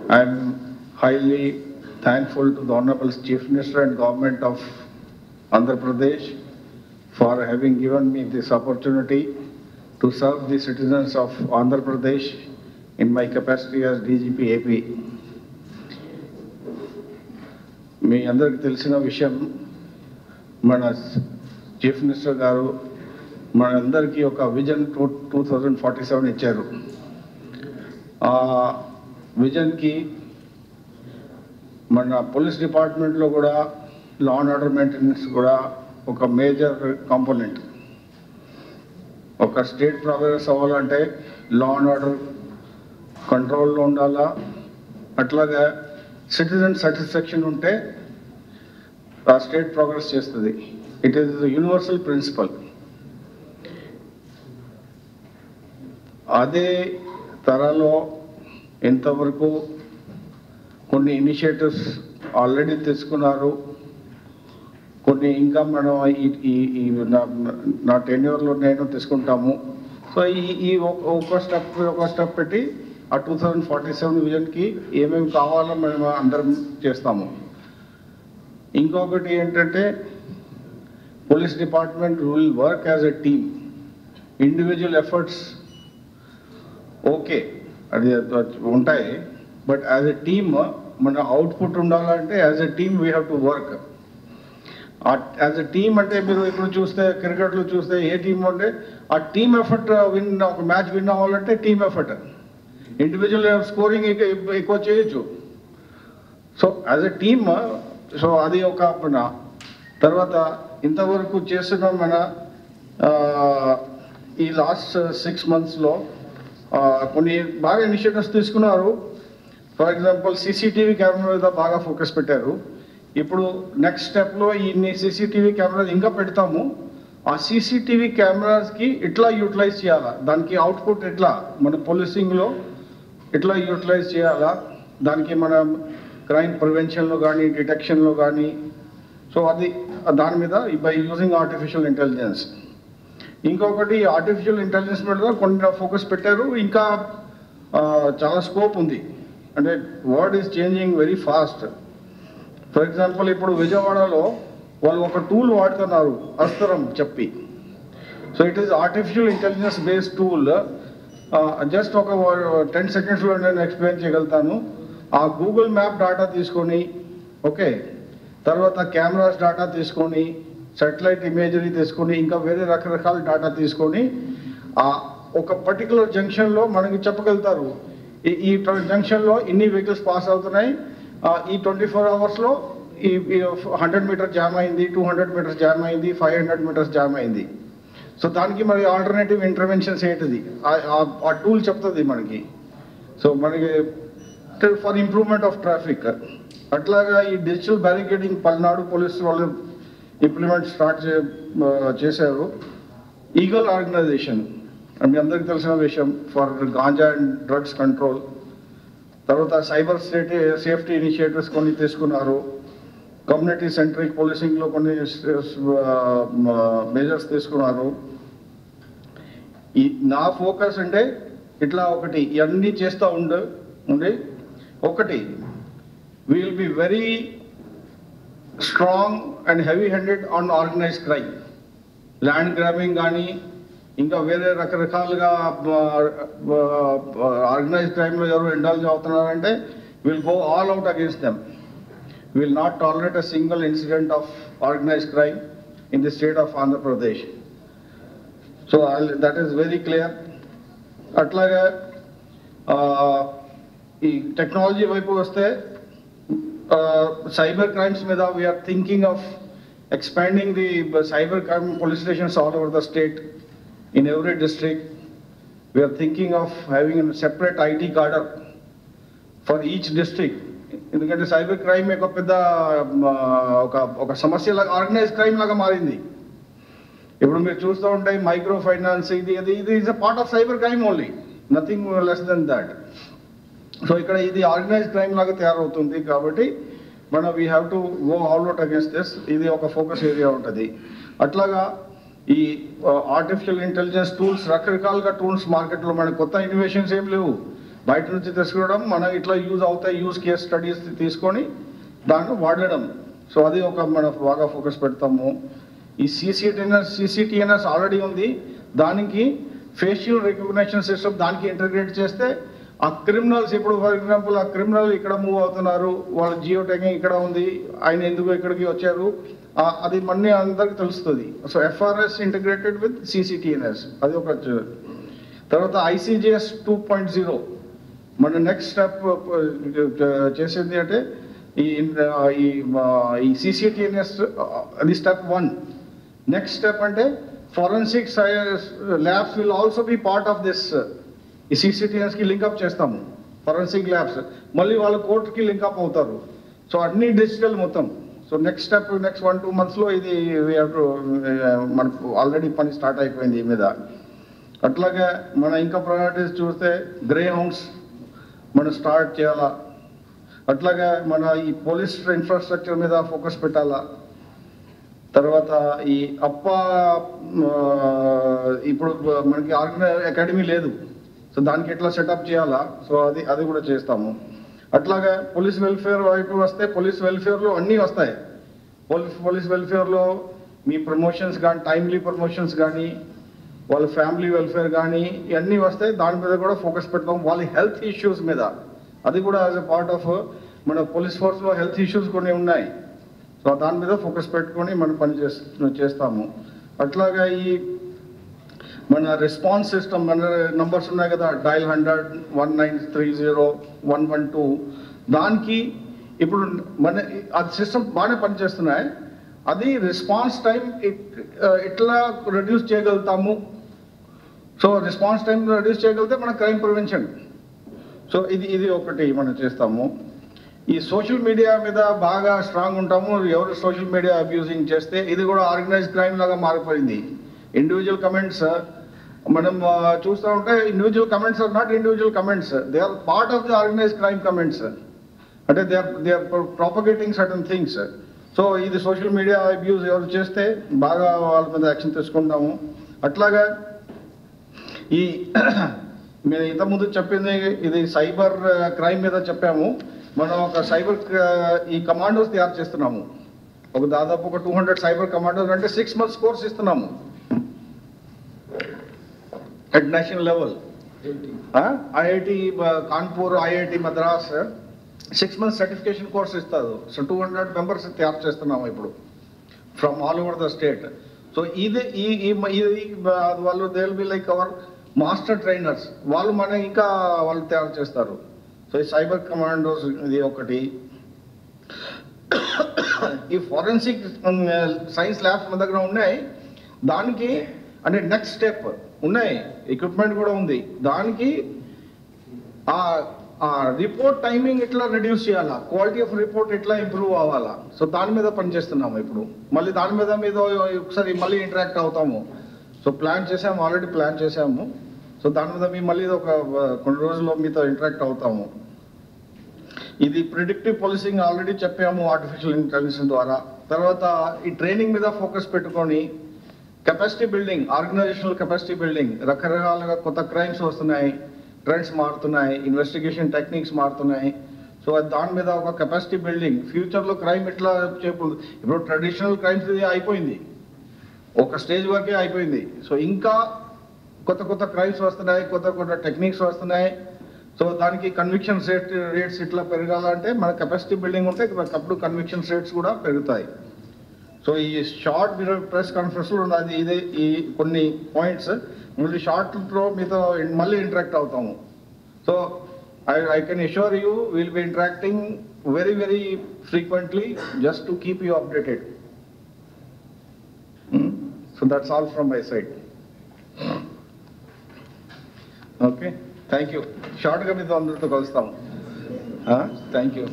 I am highly thankful to the Honorable Chief Minister and Government of Andhra Pradesh for having given me this opportunity to serve the citizens of Andhra Pradesh in my capacity as DGP AP. మీ అందరికీ తెలిసిన విషయం, మన chief minister గారు మనందరికీ ఒక vision 2047 ఇచ్చారు. ఆ విజన్కి మన పోలీస్ డిపార్ట్మెంట్లో కూడా లా అండ్ ఆర్డర్ మెయింటెనెన్స్ కూడా ఒక మేజర్ కాంపోనెంట్. ఒక స్టేట్ ప్రోగ్రెస్ అవ్వాలంటే లా అండ్ ఆర్డర్ కంట్రోల్లో ఉండాలా, అట్లాగే సిటిజన్ సాటిస్ఫాక్షన్ ఉంటే ఆ స్టేట్ ప్రోగ్రెస్ చేస్తుంది. It is universal principle. అదే తరాలో ఇంతవరకు కొన్ని ఇనిషియేటివ్స్ ఆల్రెడీ తీసుకున్నారు, కొన్ని ఇంకా మనం నా టెన్యూర్లో నేను తీసుకుంటాము. సో ఈ ఒక స్టెప్ పెట్టి ఆ 2047 విజన్కి ఏమేమి కావాలో మేము అందరం చేస్తాము. ఇంకొకటి ఏంటంటే, police department will work as a team. Individual efforts okay అది ఉంటాయి, బట్ యాజ్ ఎ టీమ్ మన అవుట్పుట్ ఉండాలంటే as a team we have to work. As a team అంటే మీరు ఇప్పుడు చూస్తే క్రికెట్లో చూస్తే ఏ టీం అంటే ఆ టీమ్ ఎఫర్ట్ ఒక మ్యాచ్ విన్ అవ్వాలంటే టీమ్ ఎఫర్ట్. ఇండివిజువల్ స్కోరింగ్ ఎక్కువ చేయొచ్చు. So as a team, so అది ఒక మన తర్వాత ఇంతవరకు చేస్తున్న మన ఈ లాస్ట్ 6 monthsలో కొన్ని బాగా ఇనిషియేటివ్స్ తీసుకున్నారు. ఫర్ ఎగ్జాంపుల్ సీసీటీవీ కెమెరా మీద బాగా ఫోకస్ పెట్టారు. ఇప్పుడు నెక్స్ట్ స్టెప్లో ఇన్ని సీసీటీవీ కెమెరాస్ ఇంకా పెడతాము. ఆ సీసీటీవీ కెమెరాస్కి ఎట్లా యూటిలైజ్ చేయాలా, దానికి అవుట్పుట్ ఎట్లా మన పోలీసింగ్లో ఎట్లా యూటిలైజ్ చేయాలా, దానికి మన క్రైమ్ ప్రివెన్షన్లో కానీ డిటెక్షన్లో కానీ, సో అది దాని మీద బై యూజింగ్ ఆర్టిఫిషియల్ ఇంటెలిజెన్స్. ఇంకొకటి ఆర్టిఫిషియల్ ఇంటెలిజెన్స్ మీద కొన్ని ఫోకస్ పెట్టారు. ఇంకా చాలా స్కోప్ ఉంది. అంటే world is changing very fast. For example ఇప్పుడు విజయవాడలో వాళ్ళు ఒక టూల్ వాడుతున్నారు, అస్త్రం చెప్పి. So it is artificial intelligence based tool. Just ఒక 10 secondsలో నేను ఎక్స్ప్లెయిన్ చేయగలుగుతాను. ఆ గూగుల్ మ్యాప్ డాటా తీసుకొని, ఓకే, తర్వాత కెమెరాస్ డాటా తీసుకొని, సాటిలైట్ ఇమేజరీ తీసుకొని, ఇంకా వేరే రకరకాల డాటా తీసుకొని ఒక పర్టికులర్ జంక్షన్లో మనకి చెప్పగలుగుతారు ఈ జంక్షన్లో ఇన్ని వెహికల్స్ పాస్ అవుతున్నాయి, ఈ 24 hours ఈ 100 meters జామ్ అయింది, 200 meters జామ్ అయింది, 500 meters జామ్ అయింది. సో దానికి మరి ఆల్టర్నేటివ్ ఇంటర్వెన్షన్స్ ఏంటిది ఆ టూల్ చెప్తుంది మనకి. సో మనకి ఫర్ ఇంప్రూవ్మెంట్ ఆఫ్ ట్రాఫిక్. అట్లాగా ఈ డిజిటల్ బ్యారికేడింగ్ పల్నాడు పోలీసు వాళ్ళు ఇంప్లిమెంట్ స్టార్ట్ చేశారు. ఈగల్ ఆర్గనైజేషన్ మీ అందరికీ తెలిసిన విషయం, for ganja and drugs control. తర్వాత సైబర్ సేఫ్టీ ఇనిషియేటివ్స్ కొన్ని తీసుకున్నారు. కమ్యూనిటీ సెంట్రిక్ పోలీసింగ్లో కొన్ని మెజర్స్ తీసుకున్నారు. నా ఫోకస్ అంటే ఇట్లా ఒకటి ఇవన్నీ చేస్తూ ఉండి ఒకటి will be very strong and heavy handed on organised crime. Land grabbing కానీ ఇంకా వేరే రకరకాలుగా ఆర్గనైజ్డ్ క్రైమ్లో ఎవరు ఇండాల్జ్ అవుతున్నారంటే will go all out against them. We will not tolerate a single incident of organized crime in the state of Andhra Pradesh. So that is very clear. Atlaga ee technology vaipu vaste cyber crimes meeda we are thinking of expanding the cyber crime police stations all over the state, in every district. We are thinking of having a separate IT cadre for each district. ఎందుకంటే cyber crime ఒక పెద్ద ఒక సమస్య లాగా, organise crime లాగా మారింది. ఇప్పుడు మీరు చూస్తూ ఉంటాయి మైక్రో ఫైనాన్స్, ఇది is a part of cyber crime only, nothing less than that. So ఇక్కడ ఇది ఆర్గనైజ్ క్రైమ్ లాగా తయారవుతుంది. కాబట్టి మనం we have to go all out against this. ఇది ఒక ఫోకస్ ఏరియా ఉంటుంది. అట్లాగా ఈ ఆర్టిఫిషియల్ ఇంటెలిజెన్స్ టూల్స్, రకరకాలుగా టూల్స్ మార్కెట్లో మనకు కొత్త ఇన్నోవేషన్స్ ఏం లేవు. బయట నుంచి తీసుకురావడం, మనం ఇట్లా యూజ్ కేస్ స్టడీస్ తీసుకొని దాంట్లో వాడడం. సో అది ఒక మనం బాగా ఫోకస్ పెడతాము. ఈ సిసిటిఎన్ఎస్ ఆల్రెడీ ఉంది, దానికి ఫేషియల్ రికగ్నిషన్ సిస్టమ్ దానికి ఇంటిగ్రేట్ చేస్తే ఆ క్రిమినల్స్, ఇప్పుడు ఫర్ ఎగ్జాంపుల్ ఆ క్రిమినల్ ఇక్కడ మూవ్ అవుతున్నారు, వాళ్ళ జియో ట్యాగింగ్ ఇక్కడ ఉంది, ఆయన ఎందుకు ఇక్కడికి వచ్చారు, అది మళ్ళీ అందరికి తెలుస్తుంది. So FRS integrated with CCTNS అది ఒక. తర్వాత ఐసీజీఎస్ 2.0 మన నెక్స్ట్ స్టెప్ చేసింది అంటే ఈ సిసిటిఎన్ఎస్ అది స్టెప్ 1. నెక్స్ట్ స్టెప్ అంటే forensic labs will also be part of this. ఈ సిసిటిఎన్ఎస్కి లింకప్ చేస్తాము ఫోరెన్సిక్ ల్యాబ్స్, మళ్ళీ వాళ్ళ కోర్టుకి లింకప్ అవుతారు. సో అన్ని డిజిటల్ మొత్తం. సో నెక్స్ట్ స్టెప్ నెక్స్ట్ 1-2 monthsలో ఇది మనకు ఆల్రెడీ పని స్టార్ట్ అయిపోయింది ఈ మీద. అట్లాగే మన ఇంకా ప్రయారిటీస్ చూస్తే గ్రే హౌండ్స్ మనం స్టార్ట్ చేయాలా, అట్లాగే మన ఈ పోలీస్ ఇన్ఫ్రాస్ట్రక్చర్ మీద ఫోకస్ పెట్టాలా. తర్వాత ఈ ఇప్పుడు మనకి అకాడమీ లేదు, సో దానికి ఎట్లా సెటప్ చేయాలా, సో అది కూడా చేస్తాము. అట్లాగే పోలీస్ వెల్ఫేర్ వైపు వస్తే పోలీస్ వెల్ఫేర్లో అన్నీ వస్తాయి. పోలీస్ వెల్ఫేర్లో మీ ప్రమోషన్స్ కానీ, టైమ్లీ ప్రమోషన్స్ కానీ, వాళ్ళ ఫ్యామిలీ వెల్ఫేర్ కానీ ఇవన్నీ వస్తాయి. దాని మీద కూడా ఫోకస్ పెడతాం. వాళ్ళ హెల్త్ ఇష్యూస్ మీద అది కూడా యాజ్ ఎ పార్ట్ ఆఫ్ మన పోలీస్ ఫోర్స్లో హెల్త్ ఇష్యూస్ కొన్ని ఉన్నాయి. సో దాని మీద ఫోకస్ పెట్టుకొని మనం పని చేస్తాము. అట్లాగా ఈ మన రెస్పాన్స్ సిస్టమ్, మన నంబర్స్ ఉన్నాయి కదా, డయల్ 100, 1930, 112, దానికి ఇప్పుడు మన అది సిస్టమ్ బాగానే పనిచేస్తున్నాయి. అది రెస్పాన్స్ టైం ఎట్లా రెడ్యూస్ చేయగలుగుతాము. సో రెస్పాన్స్ టైం రెడ్యూస్ చేయగలిగితే మన క్రైమ్ ప్రివెన్షన్. సో ఇది ఒకటి మనం చేస్తాము. ఈ సోషల్ మీడియా మీద బాగా స్ట్రాంగ్ ఉంటాము. ఎవరు సోషల్ మీడియా అబ్యూజింగ్ చేస్తే ఇది కూడా ఆర్గనైజ్డ్ క్రైమ్ లాగా మారిపోయింది. ఇండివిజువల్ కమెంట్స్ మనం చూస్తూ ఉంటే individual comments are not individual comments, they are part of the organised crime comments. అంటే they are propagating certain things. So ఇది సోషల్ మీడియా అబ్యూజ్ ఎవరు చేస్తే బాగా వాళ్ళ మీద యాక్షన్ తీసుకుంటాము. అట్లాగా ఈ మేము ఇంతకుముందు చెప్పింది ఇది సైబర్ క్రైమ్ మీద చెప్పాము. మనం ఒక సైబర్ ఈ కమాండోస్ తయారు చేస్తున్నాము. దాదాపు ఒక 200 సైబర్ కమాండోస్, అంటే 6 months కోర్స్ ఇస్తున్నాము at national level. IIT Kanpur, IIT Madras 6 months certification course ఇస్తారు. సో 200 members తయారు చేస్తున్నాము ఇప్పుడు from all over the state. So ఇది వాళ్ళు they will be like our master trainers. వాళ్ళు ఇంకా వాళ్ళు తయారు చేస్తారు. సో ఈ సైబర్ కమాండోస్ ఇది ఒకటి. ఈ ఫోరెన్సిక్ సైన్స్ ల్యాబ్స్ మన దగ్గర ఉన్నాయి. దానికి అంటే నెక్స్ట్ స్టెప్ ఉన్నాయి, ఎక్విప్మెంట్ కూడా ఉంది. దానికి ఆ రిపోర్ట్ టైమింగ్ ఎట్లా రెడ్యూస్ చేయాలా, క్వాలిటీ ఆఫ్ రిపోర్ట్ ఎట్లా ఇంప్రూవ్ అవ్వాలా. సో దాని మీద పనిచేస్తున్నాము ఇప్పుడు. మళ్ళీ దాని మీద ఒకసారి మళ్ళీ ఇంటరాక్ట్ అవుతాము. సో ఆల్రెడీ ప్లాన్ చేసాము. సో దాని మీద మేము మళ్ళీ ఒక కొన్ని రోజుల్లో మీతో ఇంటరాక్ట్ అవుతాము. ఇది ప్రిడిక్టివ్ పాలసింగ్ ఆల్రెడీ చెప్పాము ఆర్టిఫిషియల్ ఇంటెలిజెన్స్ ద్వారా. తర్వాత ఈ ట్రైనింగ్ మీద ఫోకస్ పెట్టుకొని capacity building, organisational capacity building. రకరకాలుగా కొత్త క్రైమ్స్ వస్తున్నాయి, ట్రెండ్స్ మారుతున్నాయి, ఇన్వెస్టిగేషన్ టెక్నిక్స్ మారుతున్నాయి. సో దాని మీద ఒక కెపాసిటీ బిల్డింగ్. ఫ్యూచర్లో క్రైమ్ ఎట్లా ఇప్పుడు ట్రెడిషనల్ క్రైమ్స్ ఇది అయిపోయింది, ఒక స్టేజ్ వరకే అయిపోయింది. సో ఇంకా కొత్త క్రైమ్స్ వస్తున్నాయి, కొత్త టెక్నిక్స్ వస్తున్నాయి. సో దానికి కన్విక్షన్ రేట్స్ ఇట్లా పెరగాలంటే మన కెపాసిటీ బిల్డింగ్ ఉంటే అప్పుడు కన్విక్షన్ రేట్స్ కూడా పెరుగుతాయి. సో ఈ షార్ట్ ప్రెస్ కాన్ఫరెన్స్లో ఉన్నది ఇదే ఈ కొన్ని పాయింట్స్. మళ్ళీ షార్ట్లో మీతో మళ్ళీ ఇంటరాక్ట్ అవుతాము. So I can assure you we'll be interacting very frequently just to keep you updated. So that's all from my side. Okay, thank you. Short ga meetu andartho kalustamu. Thank you.